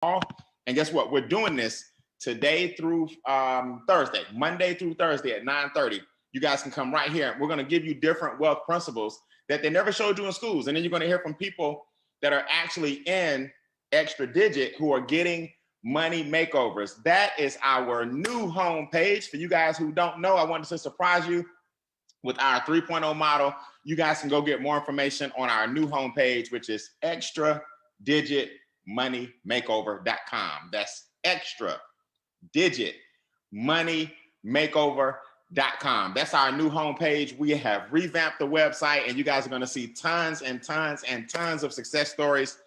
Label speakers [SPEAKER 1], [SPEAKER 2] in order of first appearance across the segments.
[SPEAKER 1] And guess what? We're doing this today through Thursday, Monday through Thursday at 9:30. You guys can come right here. We're going to give you different wealth principles that they never showed you in schools. And then you're going to hear from people that are actually in Extra Digit who are getting money makeovers. That is our new home page. For you guys who don't know, I wanted to surprise you with our 3.0 model. You guys can go get more information on our new home page, which is extradigitmoneymakeover.com. That's extradigitmoneymakeover.com. That's our new homepage. We have revamped the website, and you guys are going to see tons and tons and tons of success stories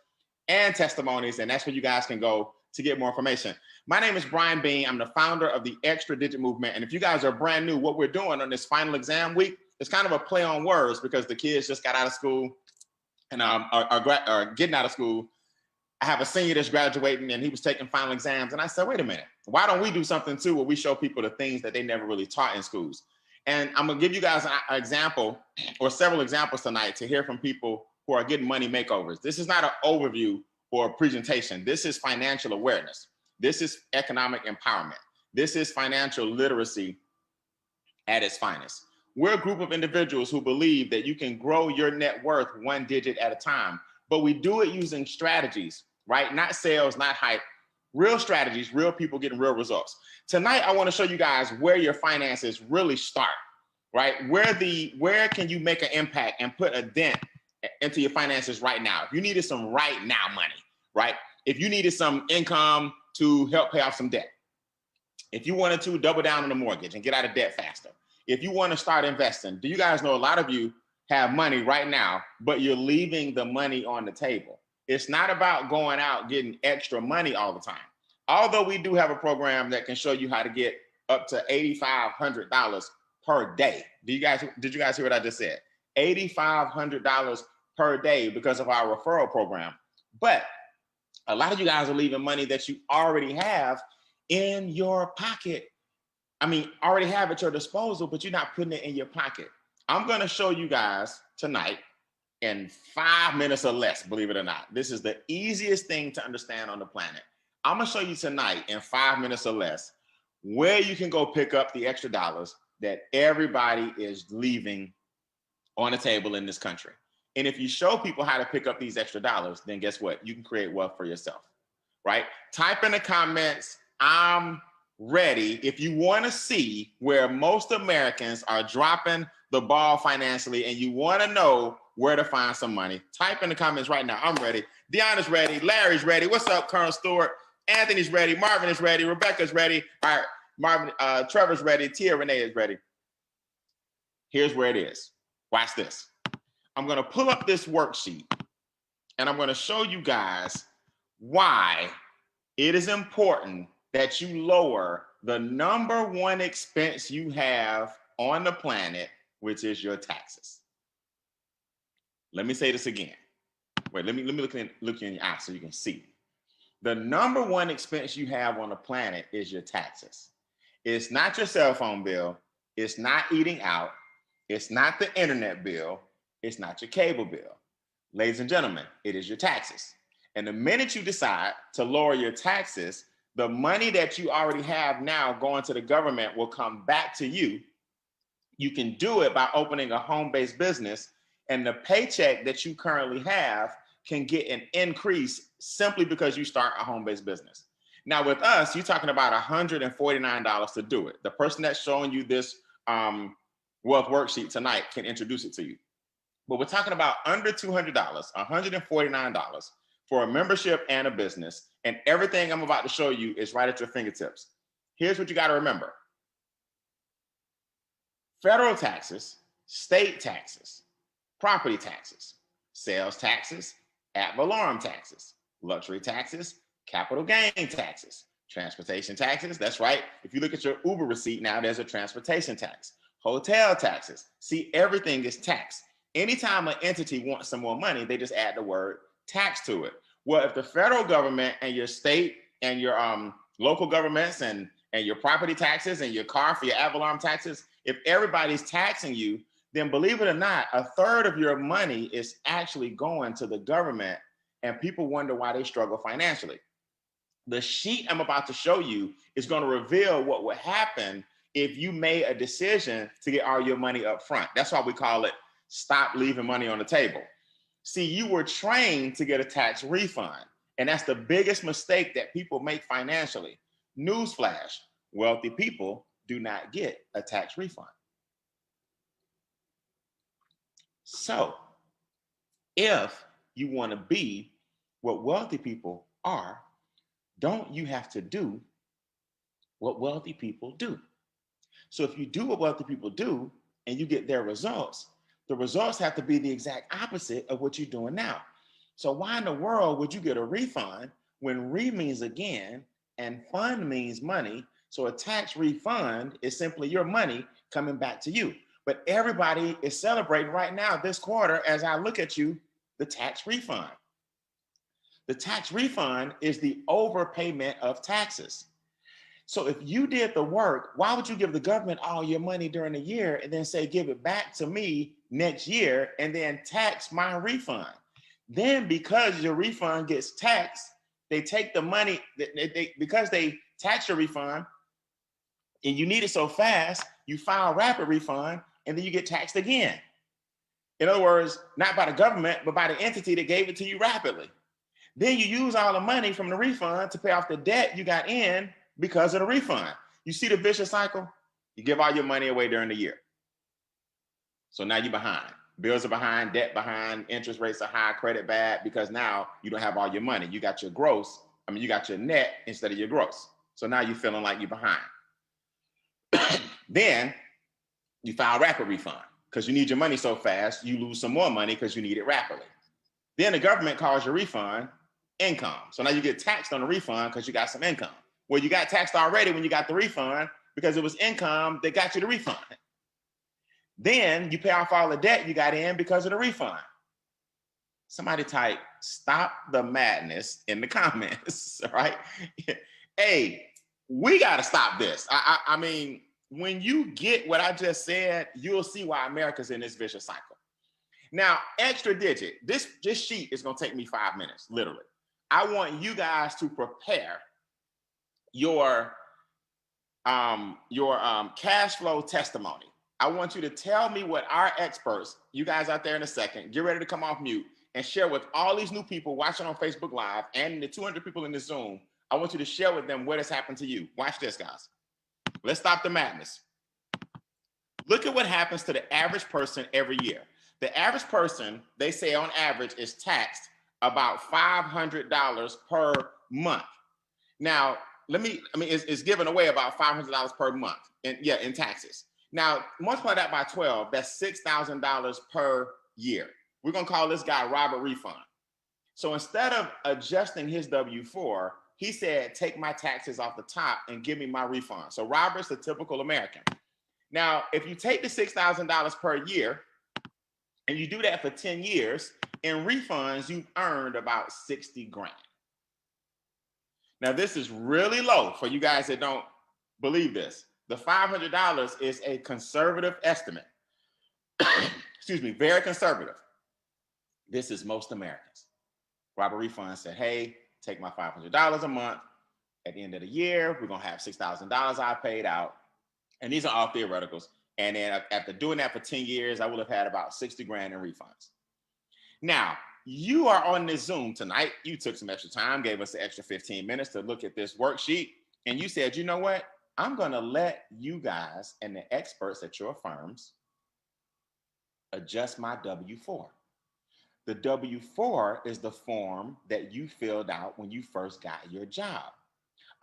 [SPEAKER 1] and testimonies, and that's where you guys can go to get more information. My name is Brian Bean. I'm the founder of the Extra Digit Movement, and if you guys are brand new, what we're doing on this final exam week is kind of a play on words because the kids just got out of school and are getting out of school. I have a senior that's graduating, and he was taking final exams. And I said, wait a minute, why don't we do something too where we show people the things that they never really taught in schools? And I'm gonna give you guys an example or several examples tonight to hear from people who are getting money makeovers. This is not an overview or a presentation. This is financial awareness. This is economic empowerment. This is financial literacy at its finest. We're a group of individuals who believe that you can grow your net worth one digit at a time, but we do it using strategies, right? Not sales, not hype, real strategies, real people getting real results. Tonight, I want to show you guys where your finances really start, right? Where can you make an impact and put a dent into your finances right now? If you needed some right now money, right? If you needed some income to help pay off some debt, if you wanted to double down on the mortgage and get out of debt faster, if you want to start investing, do you guys know a lot of you have money right now, but you're leaving the money on the table? It's not about going out getting extra money all the time. Although we do have a program that can show you how to get up to $8,500 per day. Did you guys hear what I just said? $8,500 per day because of our referral program. But a lot of you guys are leaving money that you already have in your pocket. I mean, already have at your disposal, but you're not putting it in your pocket. I'm going to show you guys tonight in 5 minutes or less, believe it or not. This is the easiest thing to understand on the planet. I'm going to show you tonight in 5 minutes or less where you can go pick up the extra dollars that everybody is leaving on the table in this country. And if you show people how to pick up these extra dollars, then guess what? You can create wealth for yourself, right? Type in the comments, I'm ready. If you want to see where most Americans are dropping the ball financially and you want to know where to find some money, type in the comments right now. I'm ready. Deanna's ready. Larry's ready. What's up, Colonel Stewart? Anthony's ready. Marvin is ready. Rebecca's ready. All right, Marvin, Trevor's ready. Tia Renee is ready. Here's where it is. Watch this. I'm going to pull up this worksheet and I'm going to show you guys why it is important that you lower the number one expense you have on the planet, which is your taxes. Let me say this again. Wait, let me look you in your eyes so you can see. The number one expense you have on the planet is your taxes. It's not your cell phone bill. It's not eating out. It's not the internet bill. It's not your cable bill. Ladies and gentlemen, it is your taxes. And the minute you decide to lower your taxes, the money that you already have now going to the government will come back to you. You can do it by opening a home-based business, and the paycheck that you currently have can get an increase simply because you start a home-based business. Now with us, you're talking about $149 to do it. The person that's showing you this wealth worksheet tonight can introduce it to you. But we're talking about under $200, $149 for a membership and a business. And everything I'm about to show you is right at your fingertips. Here's what you got to remember. Federal taxes, state taxes, property taxes, sales taxes, ad valorem taxes, luxury taxes, capital gain taxes, transportation taxes. That's right. If you look at your Uber receipt now, there's a transportation tax. Hotel taxes. See, everything is taxed. Anytime an entity wants some more money, they just add the word tax to it. Well, if the federal government and your state and your local governments and your property taxes and your car for your ad valorem taxes, if everybody's taxing you, then believe it or not, a third of your money is actually going to the government, and people wonder why they struggle financially. The sheet I'm about to show you is going to reveal what would happen if you made a decision to get all your money up front. That's why we call it stop leaving money on the table. See, you were trained to get a tax refund, and that's the biggest mistake that people make financially. Newsflash, wealthy people do not get a tax refund. So if you want to be what wealthy people are, don't you have to do what wealthy people do? So if you do what wealthy people do and you get their results, the results have to be the exact opposite of what you're doing now. So why in the world would you get a refund when re means again and fund means money? So a tax refund is simply your money coming back to you. But everybody is celebrating right now this quarter, as I look at you, the tax refund. The tax refund is the overpayment of taxes. So if you did the work, why would you give the government all your money during the year and then say, give it back to me next year and then tax my refund? Then because your refund gets taxed, they take the money, because they tax your refund and you need it so fast, you file rapid refund and then you get taxed again. In other words, not by the government, but by the entity that gave it to you rapidly. Then you use all the money from the refund to pay off the debt you got in because of the refund. You see the vicious cycle? You give all your money away during the year. So now you're behind. Bills are behind, debt behind, interest rates are high, credit bad, because now you don't have all your money. You got your gross, you got your net instead of your gross. So now you're feeling like you're behind. Then you file rapid refund because you need your money so fast, you lose some more money because you need it rapidly. Then the government calls your refund income. So now you get taxed on the refund because you got some income. Well, you got taxed already when you got the refund because it was income that got you the refund. Then you pay off all the debt you got in because of the refund. Somebody type, stop the madness in the comments, all right? Hey, we got to stop this. I mean, when you get what I just said, you'll see why America's in this vicious cycle. Now, extra digit, this sheet is going to take me 5 minutes, literally. I want you guys to prepare your cash flow testimony. I want you to tell me what our experts, you guys out there in a second, get ready to come off mute and share with all these new people watching on Facebook Live and the 200 people in the Zoom. I want you to share with them what has happened to you. Watch this, guys. Let's stop the madness. Look at what happens to the average person every year. The average person, they say on average, is taxed about $500 per month. Now, it's given away about $500 per month in taxes. Now, multiply that by 12, that's $6,000 per year. We're going to call this guy Robert Refund. So instead of adjusting his W-4, he said, take my taxes off the top and give me my refund. So Robert's a typical American. Now, if you take the $6,000 per year and you do that for 10 years, in refunds, you've earned about 60 grand. Now, this is really low for you guys that don't believe this. The $500 is a conservative estimate. Excuse me, very conservative. This is most Americans. Robert Refund said, hey, take my $500 a month. At the end of the year, we're going to have $6,000 I paid out. And these are all theoreticals. And then after doing that for 10 years, I would have had about 60 grand in refunds. Now, you are on this Zoom tonight. You took some extra time, gave us the extra 15 minutes to look at this worksheet. And you said, you know what? I'm going to let you guys and the experts at your firms adjust my W-4. The W-4 is the form that you filled out when you first got your job.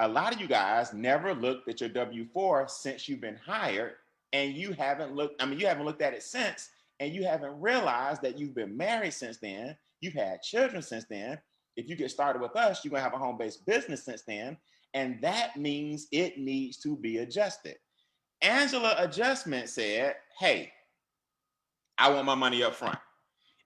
[SPEAKER 1] A lot of you guys never looked at your W-4 since you've been hired, and you haven't looked at it since, and you haven't realized that you've been married since then, you've had children since then. If you get started with us, you're gonna have a home-based business since then, and that means it needs to be adjusted. Angela Adjustment said, hey, I want my money up front.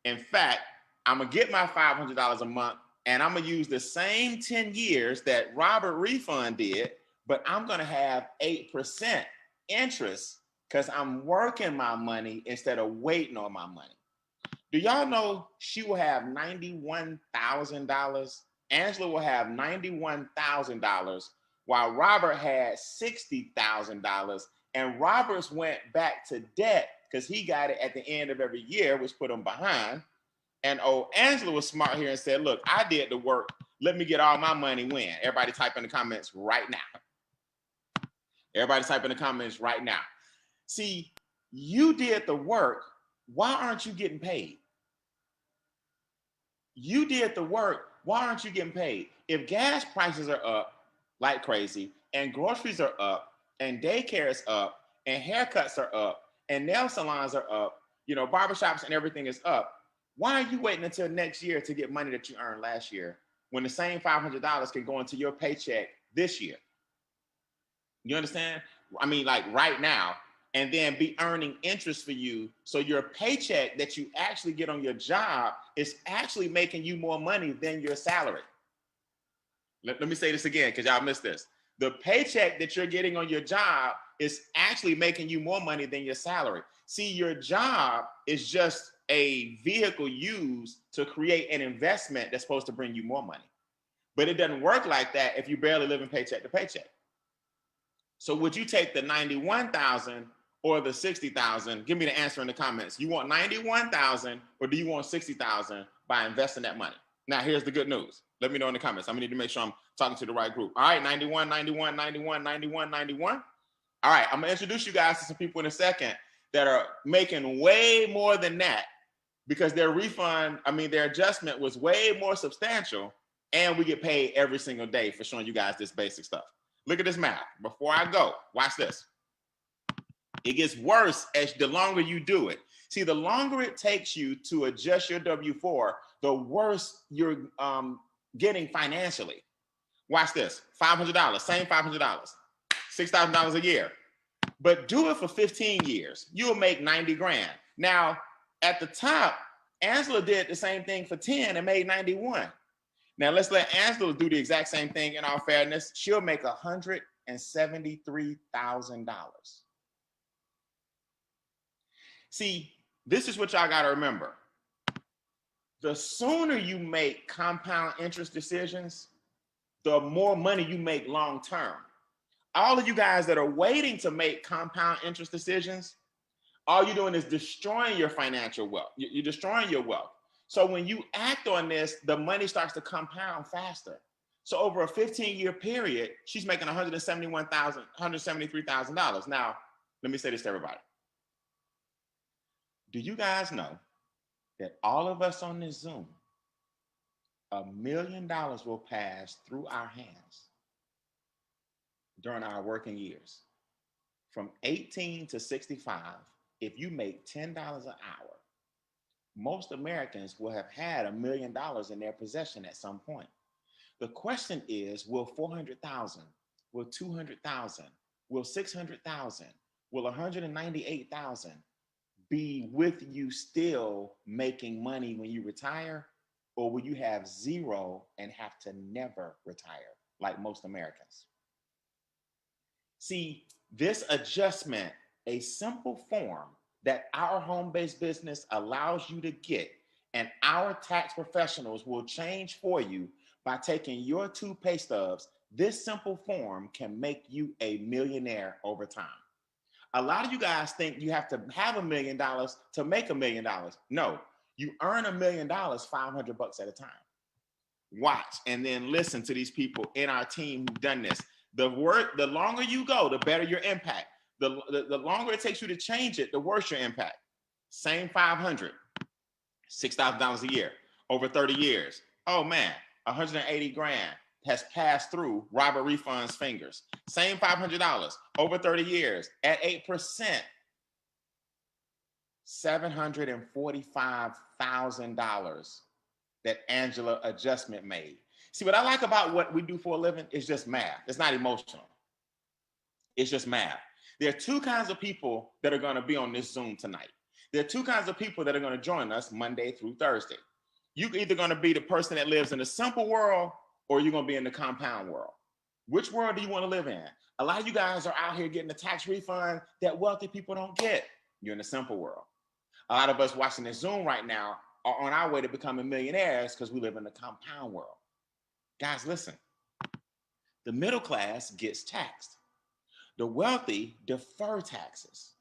[SPEAKER 1] In fact, I'm gonna get my $500 a month and I'm gonna use the same 10 years that Robert Refund did, but I'm gonna have 8% interest because I'm working my money instead of waiting on my money. Do y'all know she will have $91,000 Angela will have $91,000 while Robert had $60,000. And Robert's went back to debt because he got it at the end of every year, which put him behind. And Angela was smart here and said, look, I did the work. Let me get all my money when. Everybody type in the comments right now. Everybody type in the comments right now. See, you did the work. Why aren't you getting paid? You did the work. Why aren't you getting paid? If gas prices are up like crazy and groceries are up and daycare is up and haircuts are up and nail salons are up, you know, barbershops and everything is up, why are you waiting until next year to get money that you earned last year when the same $500 can go into your paycheck this year? You understand? I mean, like right now, and then be earning interest for you. So your paycheck that you actually get on your job is actually making you more money than your salary. Let me say this again, because y'all missed this. The paycheck that you're getting on your job is actually making you more money than your salary. See, your job is just a vehicle used to create an investment that's supposed to bring you more money. But it doesn't work like that if you barely living paycheck to paycheck. So would you take the 91,000 or the 60,000? Give me the answer in the comments. You want 91,000 or do you want 60,000 by investing that money? Now, here's the good news. Let me know in the comments. I'm gonna need to make sure I'm talking to the right group. All right, 91, 91, 91, 91, 91. All right, I'm gonna introduce you guys to some people in a second that are making way more than that because their refund, their adjustment was way more substantial, and we get paid every single day for showing you guys this basic stuff. Look at this math. Before I go, watch this. It gets worse as the longer you do it. See, the longer it takes you to adjust your W-4, the worse you're getting financially. Watch this. $500, same $500, $6,000 a year. But do it for 15 years. You'll make 90 grand. Now, at the top, Angela did the same thing for 10 and made 91. Now, let's let Angela do the exact same thing in all fairness. She'll make $173,000. See, this is what y'all got to remember. The sooner you make compound interest decisions, the more money you make long term. All of you guys that are waiting to make compound interest decisions, all you're doing is destroying your financial wealth. You're destroying your wealth. So when you act on this, the money starts to compound faster. So over a 15-year period, she's making $173,000. Now, let me say this to everybody. Do you guys know that all of us on this Zoom, $1 million will pass through our hands during our working years? From 18 to 65, if you make $10 an hour, most Americans will have had $1 million in their possession at some point. The question is, will 400,000, will 200,000, will 600,000, will 198,000 be with you still making money when you retire, or will you have zero and have to never retire like most Americans? See, this adjustment, a simple form that our home-based business allows you to get, and our tax professionals will change for you by taking your 2 pay stubs. This simple form can make you a millionaire over time. A lot of you guys think you have to have $1 million to make $1 million. No, you earn $1 million, $500 at a time. Watch and then listen to these people in our team who've done this. The longer you go, the better your impact. The longer it takes you to change it, the worse your impact. Same 500, $6,000 a year over 30 years. Oh man, 180 grand has passed through Robert Refund's fingers. Same $500 over 30 years at 8%, $745,000 that Angela adjustment made. See, what I like about what we do for a living is just math. It's not emotional. It's just math. There are 2 kinds of people that are going to be on this Zoom tonight. There are 2 kinds of people that are going to join us Monday through Thursday. You're either going to be the person that lives in the simple world, or you're going to be in the compound world. Which world do you want to live in? A lot of you guys are out here getting the tax refund that wealthy people don't get. You're in the simple world. A lot of us watching this Zoom right now are on our way to becoming millionaires because we live in the compound world. Guys, listen. The middle class gets taxed. The wealthy defer taxes.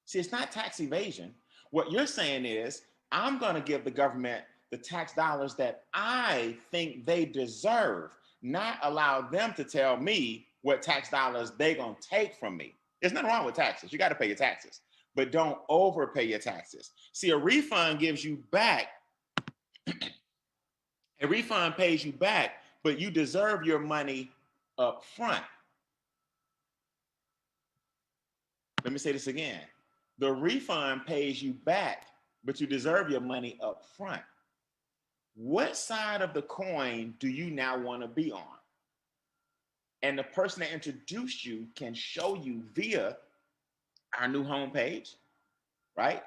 [SPEAKER 1] See, it's not tax evasion. What you're saying is, I'm going to give the government the tax dollars that I think they deserve, not allow them to tell me what tax dollars they're going to take from me. There's nothing wrong with taxes. You got to pay your taxes, but don't overpay your taxes. See, a refund gives you back, a refund pays you back, but you deserve your money up front. Let me say this again. The refund pays you back, but you deserve your money up front. What side of the coin do you now want to be on? And the person that introduced you can show you via our new homepage, right?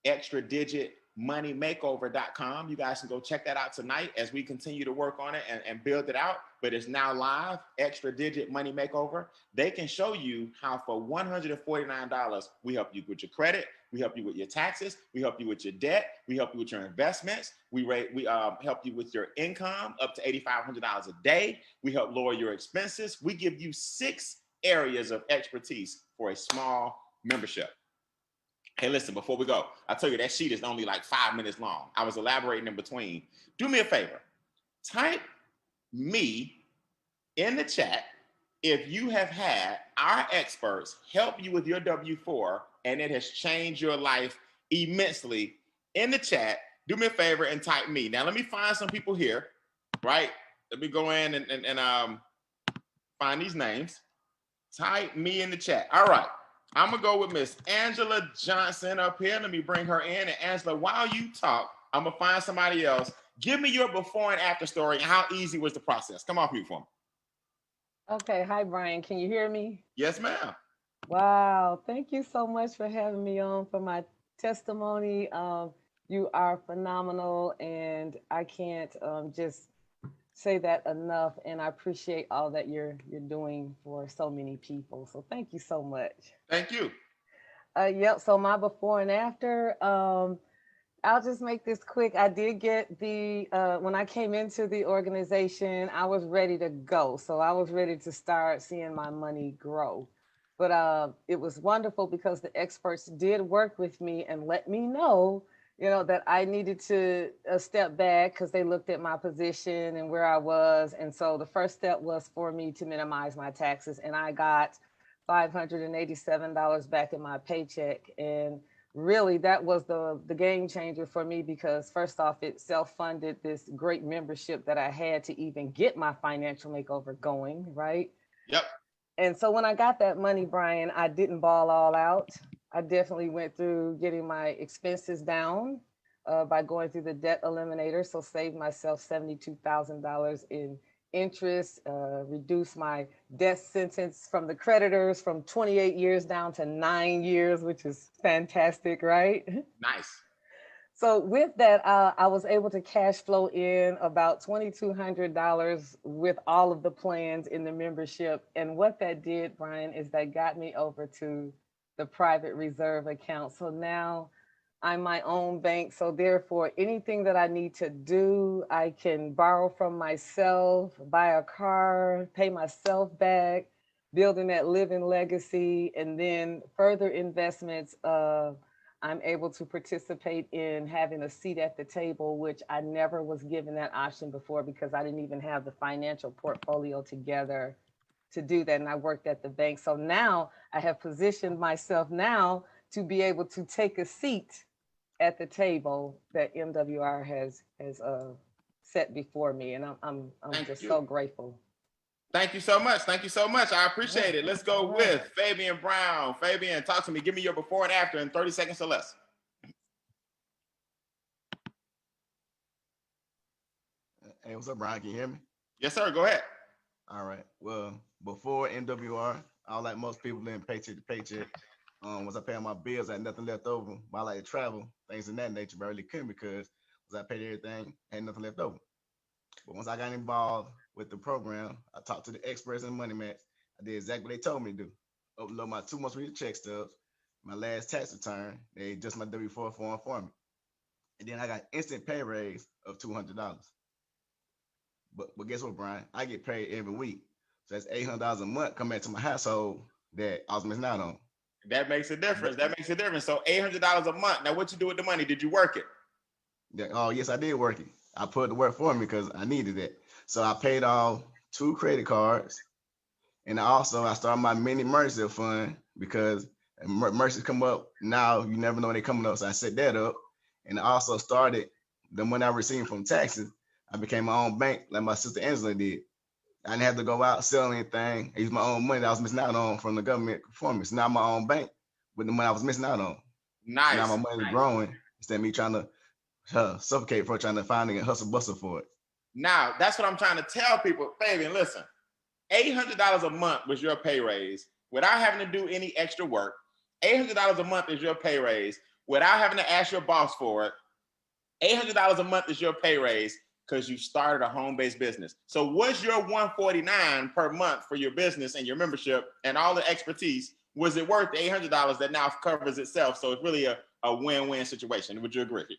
[SPEAKER 1] extradigitmoneymakeover.com. You guys can go check that out tonight as we continue to work on it and build it out. But it's now live, Extra Digit Money Makeover. They can show you how for $149, we help you with your credit, we help you with your taxes, we help you with your debt, we help you with your investments, we help you with your income up to $8,500 a day. We help lower your expenses. We give you 6 areas of expertise for a small membership. Hey, listen, before we go, I tell you that sheet is only like 5 minutes long. I was elaborating in between. Do me a favor. Type me in the chat if you have had our experts help you with your W-4 and it has changed your life immensely. In the chat, do me a favor and type me. Now, let me find some people here, right? Let me go in and find these names. Type me in the chat. All right. I'm going to go with Miss Angela Johnson up here. Let me bring her in. And Angela, while you talk, I'm going to find somebody else. Give me your before and after story and how easy was the process. Come off mute for me.
[SPEAKER 2] Okay. Hi, Brian. Can you hear me?
[SPEAKER 1] Yes, ma'am.
[SPEAKER 2] Wow. Thank you so much for having me on for my testimony. You are phenomenal, and I can't just say that enough. And I appreciate all that you're doing for so many people. So thank you so much.
[SPEAKER 1] Thank you.
[SPEAKER 2] Yep. So my before and after. I'll just make this quick. I did get when I came into the organization, I was ready to go. So I was ready to start seeing my money grow. But it was wonderful because the experts did work with me and let me know, that I needed to step back because they looked at my position and where I was. And so the first step was for me to minimize my taxes. And I got $587 back in my paycheck. And really that was the game changer for me because first off it self-funded this great membership that I had to even get my financial makeover going, right?
[SPEAKER 1] Yep.
[SPEAKER 2] And so when I got that money, Brian, I didn't ball all out. I definitely went through getting my expenses down by going through the debt eliminator. So saved myself $72,000 in interest, reduced my death sentence from the creditors from 28 years down to 9 years, which is fantastic, right?
[SPEAKER 1] Nice.
[SPEAKER 2] So with that, I was able to cash flow in about $2,200 with all of the plans in the membership. And what that did, Brian, is that got me over to the private reserve account. So now I'm my own bank. So therefore, anything that I need to do, I can borrow from myself, buy a car, pay myself back, building that living legacy, and then further investments. I'm able to participate in having a seat at the table, which I never was given that option before because I didn't even have the financial portfolio together to do that. And I worked at the bank. So now I have positioned myself now to be able to take a seat at the table that MWR has set before me, and I'm
[SPEAKER 1] Thank
[SPEAKER 2] just
[SPEAKER 1] you.
[SPEAKER 2] so grateful.
[SPEAKER 1] Thank you so much. Thank you so much. I appreciate it. Let's go
[SPEAKER 2] All right.
[SPEAKER 1] with Fabian Brown. Fabian, talk to me. Give me your before and after in 30 seconds or less.
[SPEAKER 3] Hey, what's up, Brian? Can you hear me?
[SPEAKER 1] Yes, sir. Go ahead.
[SPEAKER 3] All right. Well, before NWR, I was like most people living paycheck to paycheck. Was I paying my bills, I had nothing left over. But I like to travel, things in that nature, but I really couldn't because I paid everything, had nothing left over. But once I got involved with the program, I talked to the experts in Money Match. I did exactly what they told me to do. Upload my 2 months worth of check stubs, my last tax return. They adjust my W-4 form for me. And then I got instant pay raise of $200. But guess what, Brian? I get paid every week. So that's $800 a month come back to my household that I was missing out on.
[SPEAKER 1] That makes a difference. That makes a difference. So $800 a month. Now, what you do with the money? Did you work it?
[SPEAKER 3] Yeah, oh, yes, I did work it. I put the work for me because I needed it. So I paid off 2 credit cards. And also I started my mini emergency fund because emergencies come up now. You never know when they're coming up. So I set that up. And I also started the money I received from taxes. I became my own bank like my sister Angela did. I didn't have to go out sell anything. I used my own money that I was missing out on from the government for me. It's now my own bank with the money I was missing out on.
[SPEAKER 1] Nice.
[SPEAKER 3] Now my money is growing instead of me trying to suffocate for trying to find and hustle bustle for it.
[SPEAKER 1] Now, that's what I'm trying to tell people. Fabian, listen, $800 a month was your pay raise without having to do any extra work. $800 a month is your pay raise without having to ask your boss for it. $800 a month is your pay raise because you started a home-based business. So what's your $149 per month for your business and your membership and all the expertise? Was it worth the $800 that now covers itself? So it's really a win-win situation. Would you agree?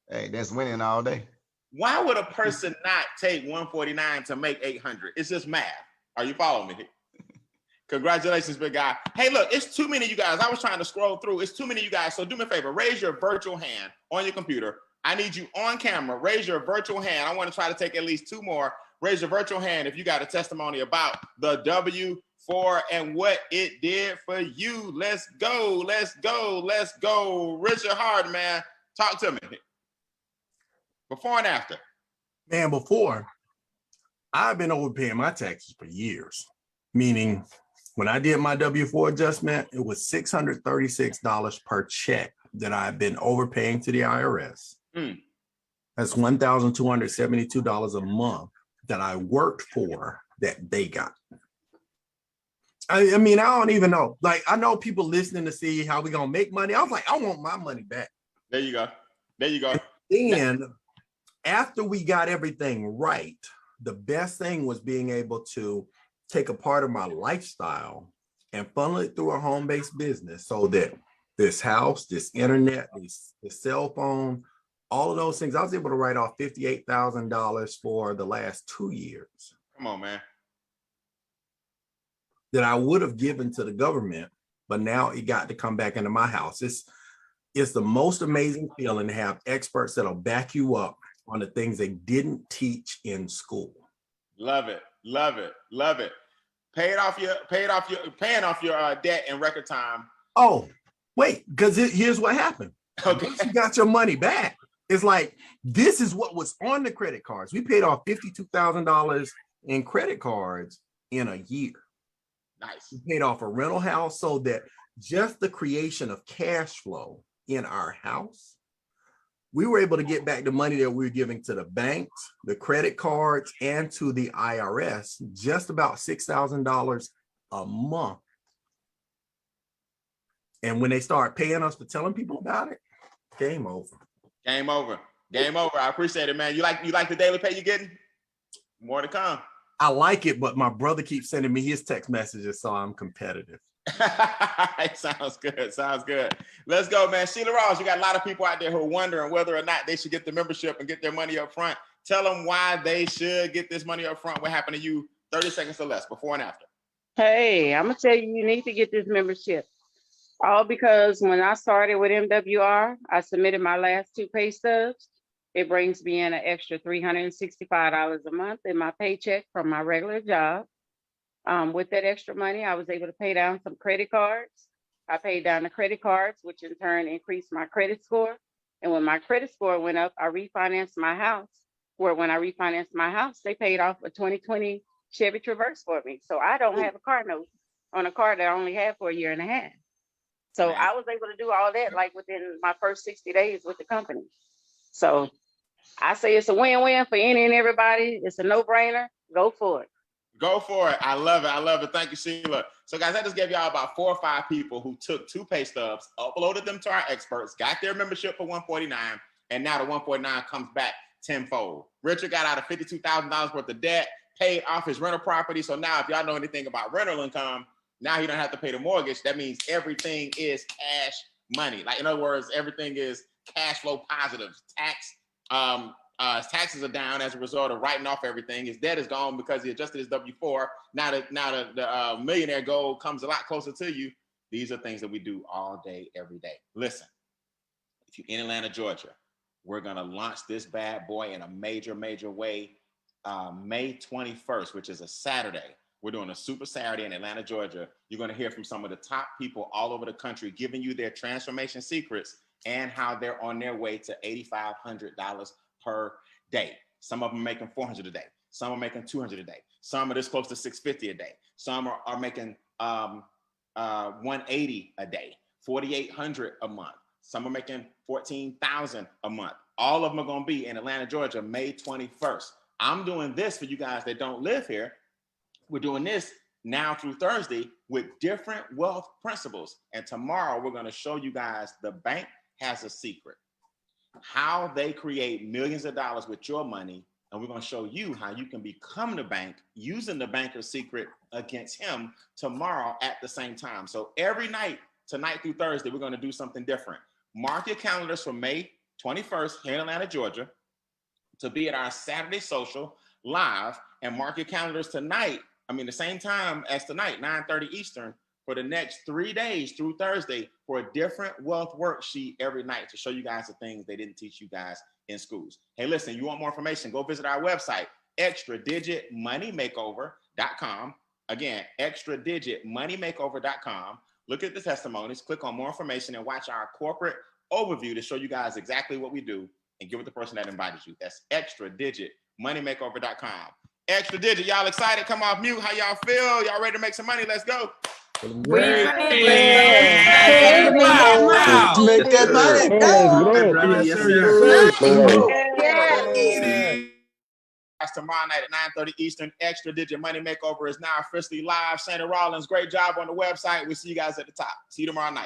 [SPEAKER 3] Hey, that's winning all day.
[SPEAKER 1] Why would a person not take $149 to make $800? It's just math. Are you following me? Congratulations, big guy. Hey, look, it's too many of you guys. I was trying to scroll through. It's too many of you guys. So do me a favor. Raise your virtual hand on your computer. I need you on camera. Raise your virtual hand. I want to try to take at least 2 more. Raise your virtual hand if you got a testimony about the W4 and what it did for you. Let's go. Let's go. Let's go. Richard Hard, man. Talk to me. Before and after.
[SPEAKER 4] Man, before, I've been overpaying my taxes for years. Meaning, when I did my W-4 adjustment, it was $636 per check that I've been overpaying to the IRS. That's $1,272 a month that I worked for that they got. I mean, I don't even know. Like, I know people listening to see how we gonna make money. I was like, I want my money back.
[SPEAKER 1] There you go. There you go.
[SPEAKER 4] Then, after we got everything right, the best thing was being able to take a part of my lifestyle and funnel it through a home-based business so that this house, this internet, this cell phone, all of those things, I was able to write off $58,000 for the last 2 years.
[SPEAKER 1] Come on, man.
[SPEAKER 4] That I would have given to the government, but now it got to come back into my house. It's the most amazing feeling to have experts that'll back you up on the things they didn't teach in school.
[SPEAKER 1] Love it, love it, love it. Paying off your debt in record time.
[SPEAKER 4] Oh, wait, because here's what happened.
[SPEAKER 1] Okay.
[SPEAKER 4] Once you got your money back, it's like, this is what was on the credit cards. We paid off $52,000 in credit cards in a year.
[SPEAKER 1] Nice.
[SPEAKER 4] We paid off a rental house so that just the creation of cash flow in our house, we were able to get back the money that we were giving to the banks, the credit cards, and to the IRS, just about $6,000 a month. And when they start paying us for telling people about it, game over.
[SPEAKER 1] Game over. Game over. I appreciate it, man. You like the daily pay you're getting? More to come.
[SPEAKER 4] I like it, but my brother keeps sending me his text messages, so I'm competitive.
[SPEAKER 1] Sounds good. Sounds good. Let's go, man. Sheila Ross, you got a lot of people out there who are wondering whether or not they should get the membership and get their money up front. Tell them why they should get this money up front. What happened to you? 30 seconds or less, before and after.
[SPEAKER 5] Hey, I'm gonna tell you, you need to get this membership. All because when I started with MWR, I submitted my last 2 pay stubs. It brings me in an extra $365 a month in my paycheck from my regular job. With that extra money, I was able to pay down some credit cards. I paid down the credit cards, which in turn increased my credit score. And when my credit score went up, I refinanced my house. Where when I refinanced my house, they paid off a 2020 Chevy Traverse for me. So I don't have a car note on a car that I only had for a year and a half. So I was able to do all that like within my first 60 days with the company. So I say it's a win-win for any and everybody. It's a no-brainer. Go for it.
[SPEAKER 1] Go for it. I love it. I love it. Thank you, Sheila. So, guys, I just gave y'all about 4 or 5 people who took 2 pay stubs, uploaded them to our experts, got their membership for $149, and now the $149 comes back tenfold. Richard got out of $52,000 worth of debt, paid off his rental property. So now, if y'all know anything about rental income, now he don't have to pay the mortgage. That means everything is cash money. Like, in other words, everything is cash flow positive, tax His taxes are down as a result of writing off everything. His debt is gone because he adjusted his W-4. Now the millionaire goal comes a lot closer to you. These are things that we do all day, every day. Listen, if you're in Atlanta, Georgia, we're going to launch this bad boy in a major, major way May 21st, which is a Saturday. We're doing a Super Saturday in Atlanta, Georgia. You're going to hear from some of the top people all over the country giving you their transformation secrets and how they're on their way to $8,500 per day. Some of them are making $400 a day. Some are making $200 a day. Some are this close to $650 a day. Some are making $180 a day, $4,800 a month. Some are making $14,000 a month. All of them are going to be in Atlanta, Georgia, May 21st. I'm doing this for you guys that don't live here. We're doing this now through Thursday with different wealth principles. And tomorrow we're going to show you guys the bank has a secret, how they create millions of dollars with your money. And we're going to show you how you can become the bank using the banker's secret against him tomorrow at the same time. So every night, tonight through Thursday, we're going to do something different. Mark your calendars for May 21st here in Atlanta, Georgia, to be at our Saturday social live, and mark your calendars tonight. The same time as tonight, 9:30 Eastern, for the next 3 days through Thursday for a different wealth worksheet every night to show you guys the things they didn't teach you guys in schools. Hey, listen, you want more information? Go visit our website, extradigitmoneymakeover.com. Again, extradigitmoneymakeover.com. Look at the testimonies, click on more information, and watch our corporate overview to show you guys exactly what we do and give it to the person that invited you. That's extradigitmoneymakeover.com. Extra Digit, y'all excited? Come off mute. How y'all feel? Y'all ready to make some money? Let's go.
[SPEAKER 2] Great.
[SPEAKER 4] Wow.
[SPEAKER 6] Make that money.
[SPEAKER 4] Yes, sir.
[SPEAKER 1] That's tomorrow night at 9:30 Eastern. Extra Digit Money Makeover is now officially live. Santa Rollins, great job on the website. We'll see you guys at the top. See you tomorrow night.